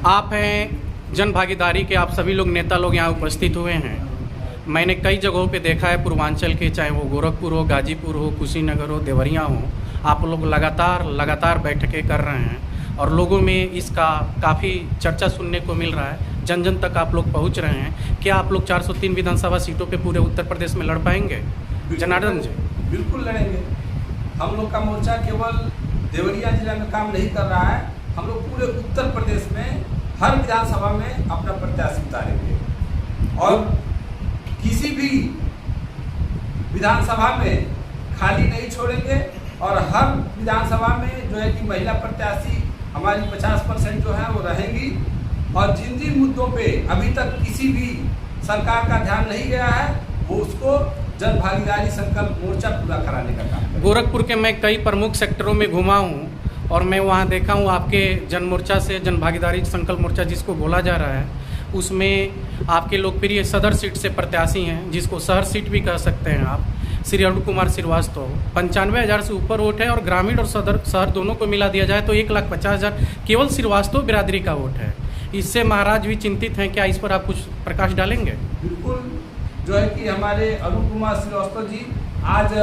आप हैं जन भागीदारी के, आप सभी लोग नेता लोग यहाँ उपस्थित हुए हैं। मैंने कई जगहों पे देखा है पूर्वांचल के, चाहे वो गोरखपुर हो, गाजीपुर हो, कुशीनगर हो, देवरिया हो, आप लोग लगातार बैठकें कर रहे हैं और लोगों में इसका काफ़ी चर्चा सुनने को मिल रहा है। जन जन तक आप लोग पहुँच रहे हैं। क्या आप लोग 403 विधानसभा सीटों पे पूरे उत्तर प्रदेश में लड़ पाएंगे? जनार्दन जी, बिल्कुल लड़ेंगे। हम लोग का मोर्चा केवल देवरिया जिला में काम नहीं कर रहा है, हम लोग पूरे उत्तर प्रदेश में हर विधानसभा में अपना प्रत्याशी उतारेंगे और किसी भी विधानसभा में खाली नहीं छोड़ेंगे। और हर विधानसभा में जो है कि महिला प्रत्याशी हमारी 50% जो है वो रहेंगी। और जिन जिन मुद्दों पे अभी तक किसी भी सरकार का ध्यान नहीं गया है, वो उसको जन भागीदारी संकल्प मोर्चा पूरा कराने का काम करेगा। गोरखपुर के मैं कई प्रमुख सेक्टरों में घुमा हूँ और मैं वहाँ देखा हूँ आपके जन मोर्चा से, जन भागीदारी संकल्प मोर्चा जिसको बोला जा रहा है, उसमें आपके लोकप्रिय सदर सीट से प्रत्याशी हैं, जिसको शहर सीट भी कह सकते हैं आप, श्री अरुण कुमार श्रीवास्तव। 95,000 से ऊपर वोट है और ग्रामीण और शहर दोनों को मिला दिया जाए तो 1,50,000 केवल श्रीवास्तव बिरादरी का वोट है। इससे महाराज भी चिंतित हैं। क्या इस पर आप कुछ प्रकाश डालेंगे? बिल्कुल, जो है कि हमारे अरुण कुमार श्रीवास्तव जी आज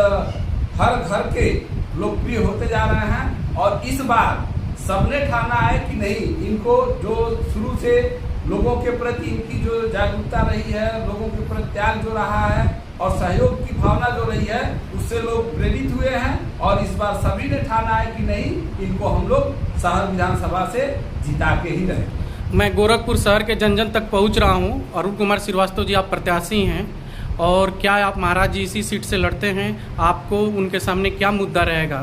हर घर के लोकप्रिय होते जा रहे हैं और इस बार सबने ठाना है कि नहीं, इनको जो शुरू से लोगों के प्रति इनकी जो जागरूकता रही है, लोगों के प्रति त्याग जो रहा है और सहयोग की भावना जो रही है, उससे लोग प्रेरित हुए हैं और इस बार सभी ने ठाना है कि नहीं, इनको हम लोग शहर विधानसभा से जिता के ही रहें। मैं गोरखपुर शहर के जन जन तक पहुंच रहा हूं। अरुण कुमार श्रीवास्तव जी, आप प्रत्याशी हैं और क्या आप महाराज जी इसी सीट से लड़ते हैं? आपको उनके सामने क्या मुद्दा रहेगा?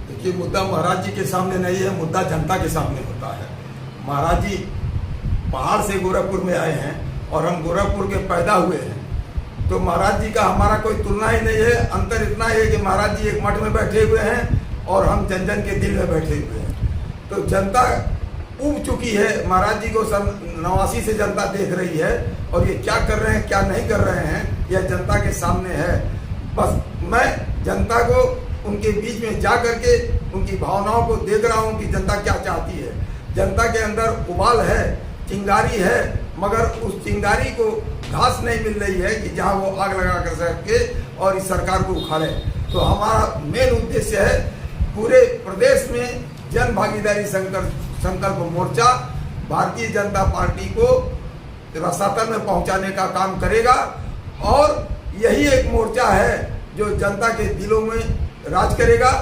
देखिए, मुद्दा महाराज जी के सामने नहीं है, मुद्दा जनता के सामने होता है। महाराज जी पहाड़ से गोरखपुर में आए हैं और हम गोरखपुर के पैदा हुए हैं, तो महाराज जी का हमारा कोई तुलना ही नहीं है। अंतर इतना है कि महाराज जी एक मठ में बैठे हुए हैं और हम जन जन के दिल में बैठे हुए हैं। तो जनता उब चुकी है, महाराज जी को सन 89 से जनता देख रही है और ये क्या कर रहे हैं, क्या नहीं कर रहे हैं, यह जनता के सामने है। बस मैं जनता को उनके बीच में जा करके उनकी भावनाओं को देख रहा हूँ कि जनता क्या चाहती है। जनता के अंदर उबाल है, चिंगारी है, मगर उस चिंगारी को घास नहीं मिल रही है कि जहाँ वो आग लगा कर सके और इस सरकार को उखाड़े। तो हमारा मेन उद्देश्य है पूरे प्रदेश में जन भागीदारी संकल्प मोर्चा भारतीय जनता पार्टी को रसातल में पहुंचाने का काम करेगा और यही एक मोर्चा है जो जनता के दिलों में राज करेगा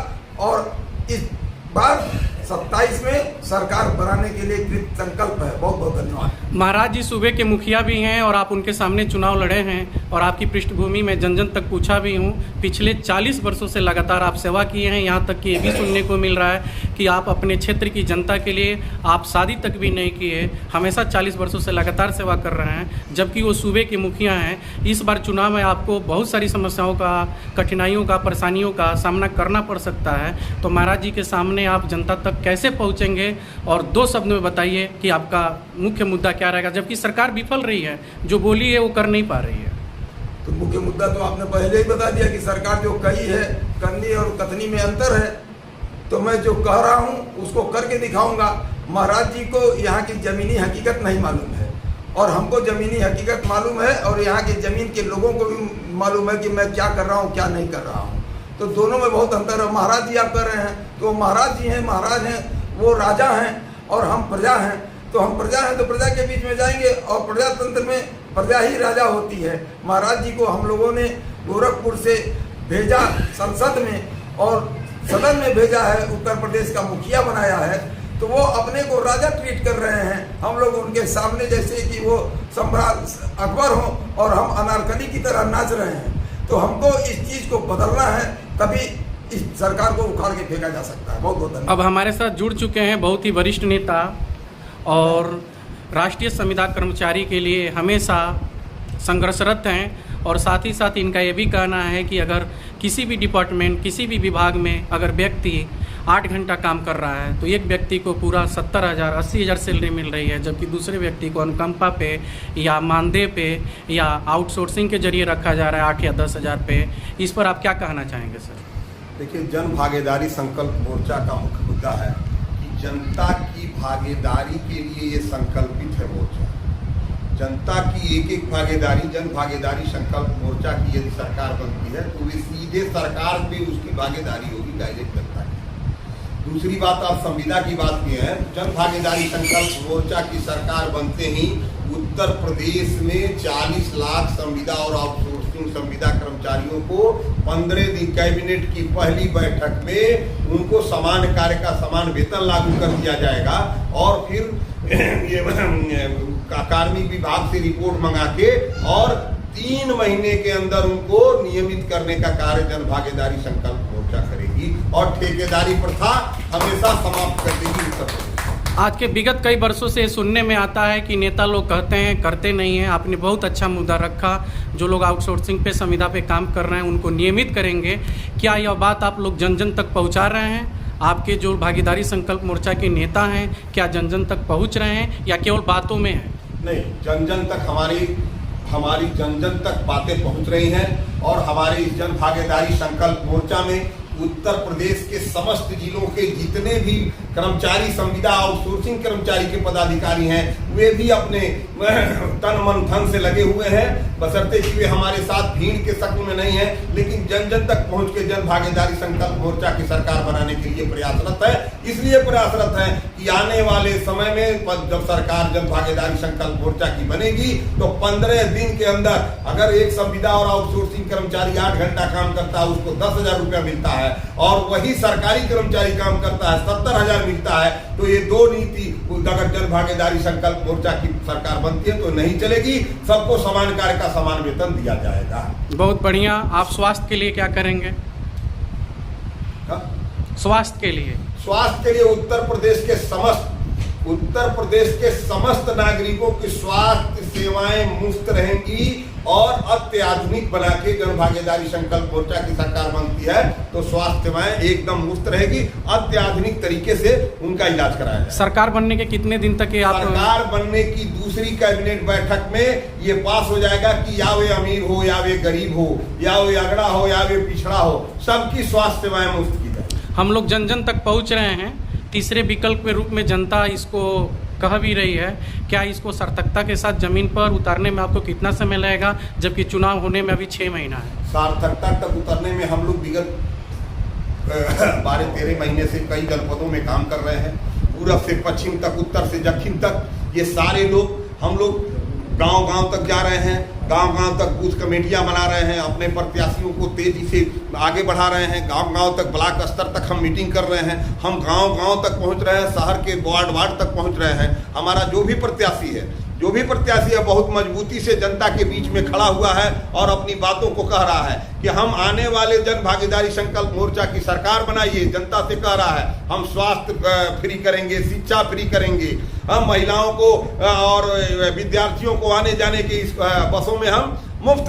और इस बार 27 में सरकार बनाने के लिए कृत संकल्प है। बहुत बहुत धन्यवाद। महाराज जी सूबे के मुखिया भी हैं और आप उनके सामने चुनाव लड़े हैं और आपकी पृष्ठभूमि में जन जन तक पूछा भी हूँ। पिछले 40 वर्षों से लगातार आप सेवा किए हैं। यहाँ तक कि ये भी सुनने को मिल रहा है कि आप अपने क्षेत्र की जनता के लिए आप शादी तक भी नहीं किए, हमेशा 40 वर्षों से लगातार सेवा कर रहे हैं, जबकि वो सूबे के मुखिया हैं। इस बार चुनाव में आपको बहुत सारी समस्याओं का, कठिनाइयों का, परेशानियों का सामना करना पड़ सकता है। तो महाराज जी के सामने आप जनता तक कैसे पहुंचेंगे और 2 शब्द में बताइए कि आपका मुख्य मुद्दा क्या रहेगा, जबकि सरकार विफल रही है, जो बोली है वो कर नहीं पा रही है। तो मुख्य मुद्दा तो आपने पहले ही बता दिया कि सरकार जो कही है, करनी और कथनी में अंतर है। तो मैं जो कह रहा हूं उसको करके दिखाऊंगा। महाराज जी को यहाँ की जमीनी हकीकत नहीं मालूम है और हमको जमीनी हकीकत मालूम है और यहाँ के जमीन के लोगों को भी मालूम है कि मैं क्या कर रहा हूँ, क्या नहीं कर रहा हूँ। तो दोनों में बहुत अंतर है। महाराज जी आप कर रहे हैं तो महाराज जी हैं, महाराज हैं, वो राजा हैं और हम प्रजा हैं। तो हम प्रजा हैं तो प्रजा के बीच में जाएंगे और प्रजातंत्र में प्रजा ही राजा होती है। महाराज जी को हम लोगों ने गोरखपुर से भेजा संसद में और सदन में भेजा है, उत्तर प्रदेश का मुखिया बनाया है, तो वो अपने को राजा ट्रीट कर रहे हैं। हम लोग उनके सामने जैसे कि वो सम्राट अकबर हो और हम अनारकली की तरह नाच रहे हैं। तो हमको इस चीज को बदलना है, तभी इस सरकार को उखाड़ के फेंका जा सकता है। बहुत बहुत धन्यवाद। अब हमारे साथ जुड़ चुके हैं बहुत ही वरिष्ठ नेता और राष्ट्रीय संविदा कर्मचारी के लिए हमेशा संघर्षरत हैं और साथ ही साथ इनका ये भी कहना है कि अगर किसी भी डिपार्टमेंट, किसी भी विभाग में अगर व्यक्ति 8 घंटा काम कर रहा है तो एक व्यक्ति को पूरा 70,000 80,000 सैलरी मिल रही है, जबकि दूसरे व्यक्ति को अनुकंपा पे या मानदेय पे या आउटसोर्सिंग के जरिए रखा जा रहा है 8 या 10,000 पे। इस पर आप क्या कहना चाहेंगे सर? देखिए, जन भागीदारी संकल्प मोर्चा का मुख्य मुद्दा है कि जनता की भागीदारी के लिए ये संकल्पित है मोर्चा। जनता की एक एक भागीदारी, जन भागीदारी संकल्प मोर्चा की यदि सरकार बनती है तो वे सीधे सरकार पे उसकी भागीदारी होगी, डायरेक्ट जनता की। दूसरी बात, आप संविदा की बात की है, जन भागीदारी संकल्प मोर्चा की सरकार बनते ही उत्तर प्रदेश में 40 लाख संविदा और आउटसोर्सिंग संविदा कर्मचारियों को 15 दिन कैबिनेट की पहली बैठक में उनको समान कार्य का समान वेतन लागू कर दिया जाएगा और फिर ये कार्मिक विभाग से रिपोर्ट मंगा के और 3 महीने के अंदर उनको नियमित करने का कार्य जन भागीदारी संकल्प मोर्चा करेगी और ठेकेदारी प्रथा हमेशा समाप्त कर देगी उत्तर प्रदेश। आज के विगत कई वर्षों से सुनने में आता है कि नेता लोग कहते हैं करते नहीं हैं। आपने बहुत अच्छा मुद्दा रखा, जो लोग आउटसोर्सिंग पे संविदा पे काम कर रहे हैं उनको नियमित करेंगे। क्या यह बात आप लोग जन जन तक पहुंचा रहे हैं? आपके जो भागीदारी संकल्प मोर्चा के नेता हैं क्या जन जन तक पहुंच रहे हैं या केवल बातों में है? नहीं, जन जन तक हमारी जन जन तक बातें पहुंच रही हैं और हमारे इस जन भागीदारी संकल्प मोर्चा में उत्तर प्रदेश के समस्त जिलों के जितने भी कर्मचारी संविदा आउटसोर्सिंग कर्मचारी के पदाधिकारी हैं वे भी अपने तन मन धन से लगे हुए हैं, बशर्ते कि वे हमारे साथ भीड़ के शक्ल में नहीं है, लेकिन जन जन तक पहुंच के जन भागीदारी संकल्प मोर्चा की सरकार बनाने के लिए प्रयासरत है। इसलिए प्रयासरत है कि आने वाले समय में जब सरकार जन भागीदारी संकल्प मोर्चा की बनेगी तो 15 दिन के अंदर अगर एक संविदा और आउटसोर्सिंग कर्मचारी 8 घंटा काम करता है उसको 10,000 रुपया मिलता है और वही सरकारी कर्मचारी काम करता है 70,000 मिलता है, तो ये दो नीति अगर जन भागीदारी संकल्प मोर्चा की सरकार बनती है तो नहीं चलेगी। सबको समान कार्य का समान वेतन दिया जाएगा। बहुत बढ़िया। आप स्वास्थ्य के लिए क्या करेंगे? स्वास्थ्य के लिए उत्तर प्रदेश के समस्त नागरिकों की स्वास्थ्य सेवाएं मुफ्त रहेंगी और अत्याधुनिक बना के जन भागीदारी संकल्प मोर्चा की सरकार बनती है तो स्वास्थ्य सेवाएं एकदम मुफ्त रहेगी, अत्याधुनिक तरीके से उनका इलाज कराया जाए। सरकार बनने के कितने दिन तक ये आप? सरकार बनने की दूसरी कैबिनेट बैठक में ये पास हो जाएगा कि या वे अमीर हो या वे गरीब हो या वे अगड़ा हो या वे पिछड़ा हो, सबकी स्वास्थ्य सेवाएं मुफ्त की जाए। हम लोग जन जन तक पहुंच रहे हैं। तीसरे विकल्प के रूप में जनता इसको कह भी रही है। क्या इसको सार्थकता के साथ जमीन पर उतारने में आपको कितना समय लगेगा, जबकि चुनाव होने में अभी 6 महीना है? सार्थकता तक उतरने में हम लोग विगत 12-13 महीने से कई जनपदों में काम कर रहे हैं, पूरब से पश्चिम तक, उत्तर से दक्षिण तक। ये सारे लोग हम लोग गांव-गांव तक जा रहे हैं, गांव-गांव तक बूथ कमेटियां बना रहे हैं, अपने प्रत्याशियों को तेजी से आगे बढ़ा रहे हैं, गांव-गांव तक, ब्लॉक स्तर तक हम मीटिंग कर रहे हैं, हम गांव-गांव तक पहुंच रहे हैं, शहर के वार्ड तक पहुंच रहे हैं। हमारा जो भी प्रत्याशी है बहुत मजबूती से जनता के बीच में खड़ा हुआ है और अपनी बातों को कह रहा है कि हम आने वाले जन भागीदारी संकल्प मोर्चा की सरकार बनाइए। जनता से कह रहा है हम स्वास्थ्य फ्री करेंगे, शिक्षा फ्री करेंगे, हम महिलाओं को और विद्यार्थियों को आने जाने की इस बसों में हम मुफ्त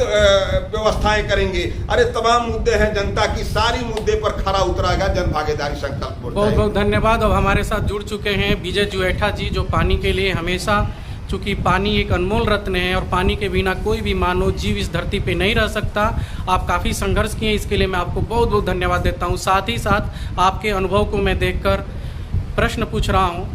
व्यवस्थाएं करेंगे। अरे तमाम मुद्दे हैं, जनता की सारी मुद्दे पर खरा उतराएगा जन भागीदारी संकल्प मोर्चा। बहुत बहुत धन्यवाद। अब हमारे साथ जुड़ चुके हैं विजय जुएठा जी, जो पानी के लिए हमेशा, चूँकि पानी एक अनमोल रत्न है और पानी के बिना कोई भी मानव जीव इस धरती पे नहीं रह सकता। आप काफ़ी संघर्ष किए, इसके लिए मैं आपको बहुत बहुत धन्यवाद देता हूँ। साथ ही साथ आपके अनुभव को मैं देखकर प्रश्न पूछ रहा हूँ,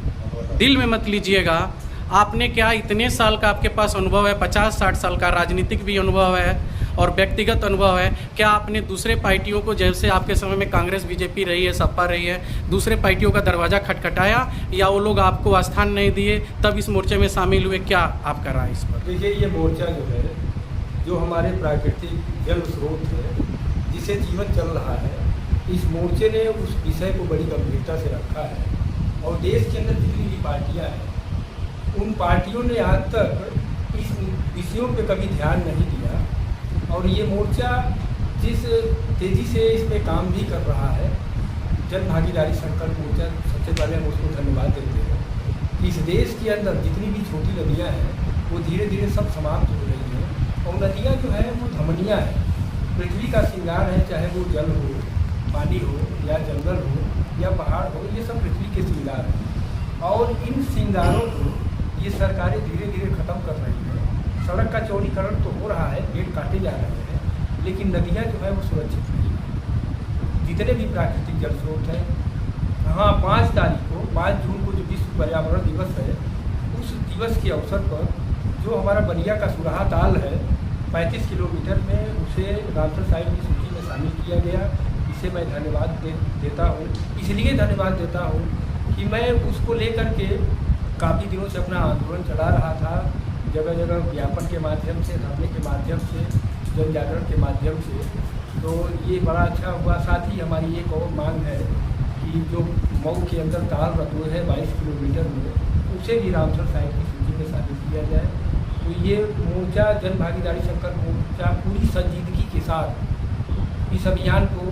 दिल में मत लीजिएगा। आपने क्या इतने साल का आपके पास अनुभव है, 50-60 साल का राजनीतिक भी अनुभव है और व्यक्तिगत अनुभव है, क्या आपने दूसरे पार्टियों को, जैसे आपके समय में कांग्रेस बीजेपी रही है, सपा रही है, दूसरे पार्टियों का दरवाज़ा खटखटाया या वो लोग आपको स्थान नहीं दिए तब इस मोर्चे में शामिल हुए? क्या आपका राय इस पर? देखिए, ये मोर्चा जो है, जो हमारे प्राकृतिक जल स्रोत है जिसे जीवन चल रहा है, इस मोर्चे ने उस विषय को बड़ी गंभीरता से रखा है और देश के अंदर जितनी भी पार्टियाँ हैं उन पार्टियों ने आज तक इस विषयों पे कभी ध्यान नहीं दिया और ये मोर्चा जिस तेज़ी से इस पे काम भी कर रहा है, जन भागीदारी संकल्प मोर्चा, सबसे पहले हम उसको धन्यवाद देते हैं कि इस देश के अंदर जितनी भी छोटी नदियाँ हैं वो धीरे धीरे सब समाप्त हो रही हैं और नदियाँ जो है वो धमनियाँ हैं, पृथ्वी का श्रृंगार है, चाहे वो जल हो, पानी हो या जंगल हो या पहाड़ हो, ये सब पृथ्वी के श्रृंगार हैं और इन श्रृंगारों को ये सरकारें धीरे धीरे ख़त्म कर रही हैं। सड़क का चौड़ीकरण तो हो रहा है, पेड़ काटे जा रहे हैं, लेकिन नदियाँ जो है वो सुरक्षित नहीं है। जितने भी प्राकृतिक जल स्रोत हैं, हाँ 5 तारीख को को 5 जून को जो विश्व पर्यावरण दिवस है, उस दिवस के अवसर पर जो हमारा बलिया का सुराहा ताल है 35 किलोमीटर में, उसे रामसर साइट की सूची में शामिल किया गया। इसे मैं धन्यवाद देता हूँ। इसलिए धन्यवाद देता हूँ कि मैं उसको लेकर के काफ़ी दिनों से अपना आंदोलन चला रहा था, जगह जगह ज्ञापन के माध्यम से, धरने के माध्यम से, जन जागरण के माध्यम से। तो ये बड़ा अच्छा हुआ। साथ ही हमारी एक और मांग है कि जो मऊ के अंदर ताल रतुए है 22 किलोमीटर में, उसे भी रामसर साइट की सूची में शामिल किया जाए। तो ये मोर्चा जन भागीदारी संकल्प मोर्चा पूरी संजीदगी के साथ इस अभियान को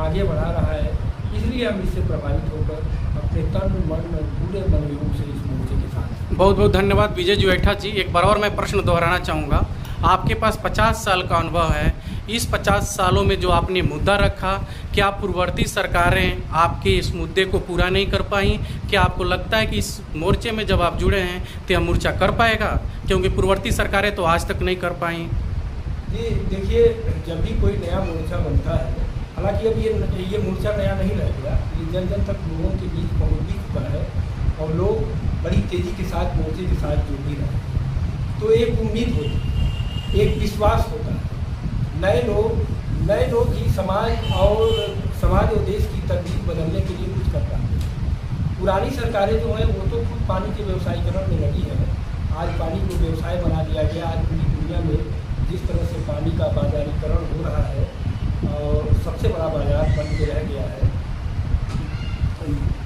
आगे बढ़ा रहा है। इसलिए हम इससे प्रभावित होकर अपने तन मन पूरे मनोयोग से इस मोर्चे के साथ। बहुत बहुत धन्यवाद विजय जुएठा जी। एक बार और मैं प्रश्न दोहराना चाहूँगा। आपके पास 50 साल का अनुभव है। इस 50 सालों में जो आपने मुद्दा रखा, क्या पूर्ववर्ती सरकारें आपके इस मुद्दे को पूरा नहीं कर पाई? क्या आपको लगता है कि इस मोर्चे में जब आप जुड़े हैं तो यह मोर्चा कर पाएगा? क्योंकि पूर्ववर्ती सरकारें तो आज तक नहीं कर पाई। जी देखिए, जब भी कोई नया मोर्चा बनता है, हालांकि अब ये मोर्चा नया नहीं रह गया, ये जन जन तक लोगों के बीच पहुँच भी चुका है और लोग बड़ी तेज़ी के साथ मोर्चे के साथ जुड़ भी रहे हैं। तो एक उम्मीद होती है, एक विश्वास होता है। नए लोग ही समाज और देश की तकदीर बदलने के लिए कुछ कर पाते हैं। पुरानी सरकारें जो हैं वो तो खुद पानी के व्यवसायीकरण में लगी है। आज पानी को व्यवसाय बना दिया गया। आज पूरी दुनिया में जिस तरह से पानी का बाजारीकरण हो रहा है और सबसे बड़ा बाजार बन के रह गया है।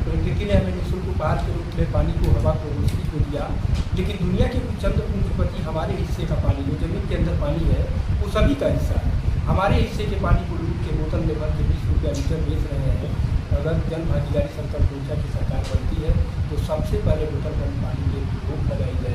प्रकृति ने हमें निःशुल्क उपहार के रूप में पानी को, हवा को, रोशनी को दिया, लेकिन दुनिया के कुछ चंद पूंजीपति हमारे हिस्से का पानी, जो जमीन के अंदर पानी है, वो सभी का हिस्सा है। हमारे हिस्से के पानी को लूट के बोतल में भर के 20 रुपया लीटर बेच रहे हैं। अगर जन भागीदारी संकल्प मोर्चा की सरकार बनती है तो सबसे पहले बोतल बंद पानी